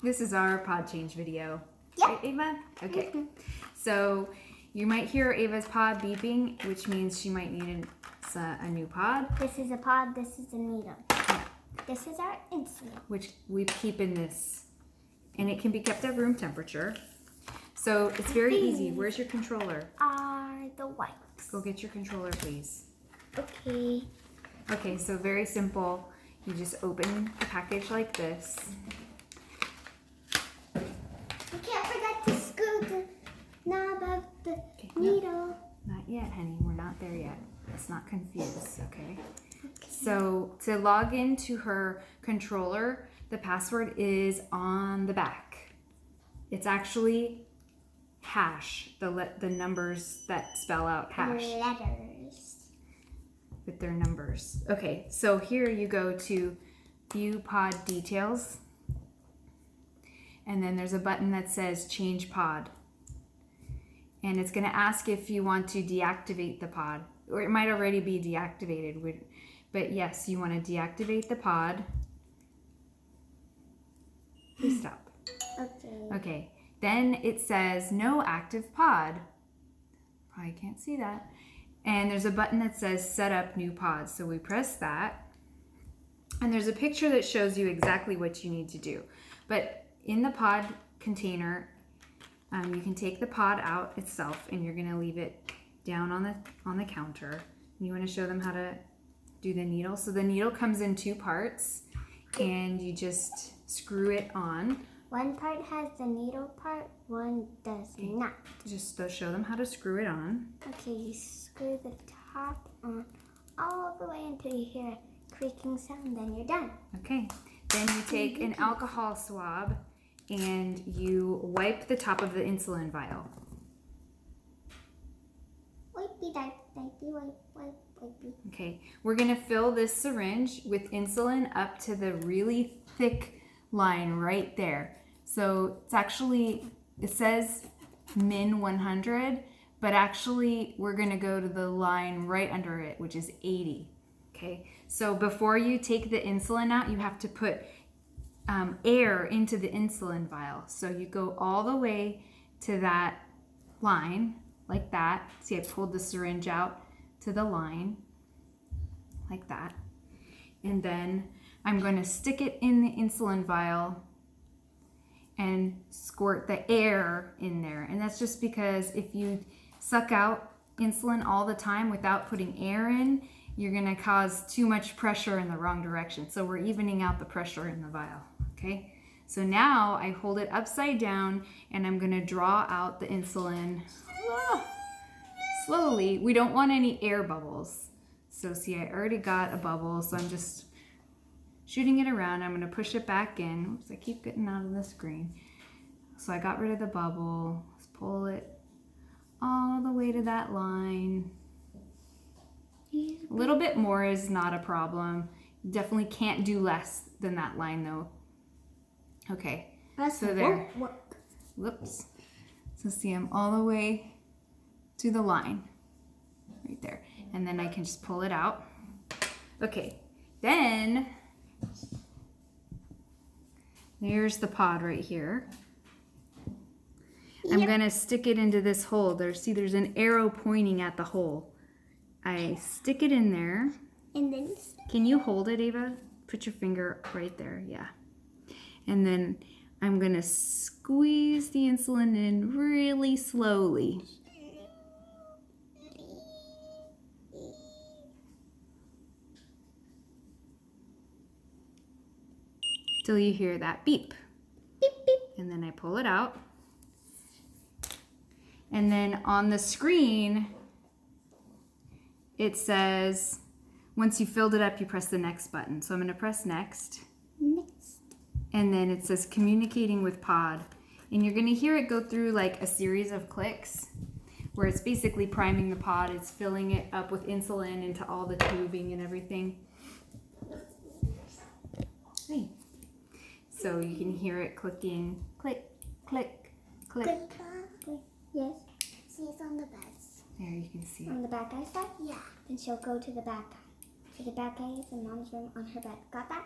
This is our pod change video. Yeah. Right, Ava? Okay. So you might hear Ava's pod beeping, which means she might need a new pod. This is a pod, this is a needle. Yeah. This is our insulin. Which we keep in this. And it can be kept at room temperature. So it's very easy. Where's your controller? The wipes. Go get your controller, please. Okay. Okay, so very simple. You just open the package like this. You can't forget to screw the knob of the needle. Not yet, honey. We're not there yet. Let's not confuse, okay? So to log into her controller, the password is on the back. It's actually hash, the numbers that spell out hash. Letters. With their numbers. Okay, so here you go to View Pod Details. And then there's a button that says Change Pod. And it's going to ask if you want to deactivate the pod. Or it might already be deactivated. But yes, you want to deactivate the pod. Please stop. Okay. Okay, then it says No Active Pod. Probably can't see that. And there's a button that says Set Up New Pods. So we press that. And there's a picture that shows you exactly what you need to do. But in the pod container, you can take the pod out itself and you're going to leave it down on the counter. And you want to show them how to do the needle. So the needle comes in two parts and you just screw it on. One part has the needle part, one does not. Just show them how to screw it on. Okay, you screw the top on all the way until you hear a creaking sound, then you're done. Okay, then you take an alcohol swab and you wipe the top of the insulin vial. Wipey, wipey, wipey. Okay, we're gonna fill this syringe with insulin up to the really thick line right there. So it's actually, it says min 100, but actually we're gonna go to the line right under it, which is 80. Okay, so before you take the insulin out, you have to put air into the insulin vial. So you go all the way to that line, like that. See, I pulled the syringe out to the line, like that. And then I'm going to stick it in the insulin vial and squirt the air in there. And that's just because if you suck out insulin all the time without putting air in, you're going to cause too much pressure in the wrong direction. So we're evening out the pressure in the vial. Okay, so now I hold it upside down and I'm going to draw out the insulin slowly. We don't want any air bubbles. So see, I already got a bubble, so I'm just shooting it around. I'm going to push it back in. Oops, I keep getting out of the screen. So I got rid of the bubble. Let's pull it all the way to that line. A little bit more is not a problem. Definitely can't do less than that line though. Okay, so there. Whoops. So see, I'm all the way to the line right there. And then I can just pull it out. Okay, then there's the pod right here. I'm gonna stick it into this hole. There's an arrow pointing at the hole. I stick it in there. And then Can you hold it, Ava? Put your finger right there, yeah. And then I'm gonna squeeze the insulin in really slowly. Till you hear that beep. beep, beep. And then I pull it out. And then on the screen, it says, once you filled it up, you press the next button. So I'm gonna press next. Next. And then it says communicating with pod. And you're gonna hear it go through like a series of clicks where it's basically priming the pod. It's filling it up with insulin into all the tubing and everything. Hey. So you can hear it clicking, click, click, click. Click. Yes. See, it's on the back. There, you can see On it. the back eye side? Yeah. Then she'll go to the back eye. So the back eye is the mom's room on her bed. Got that?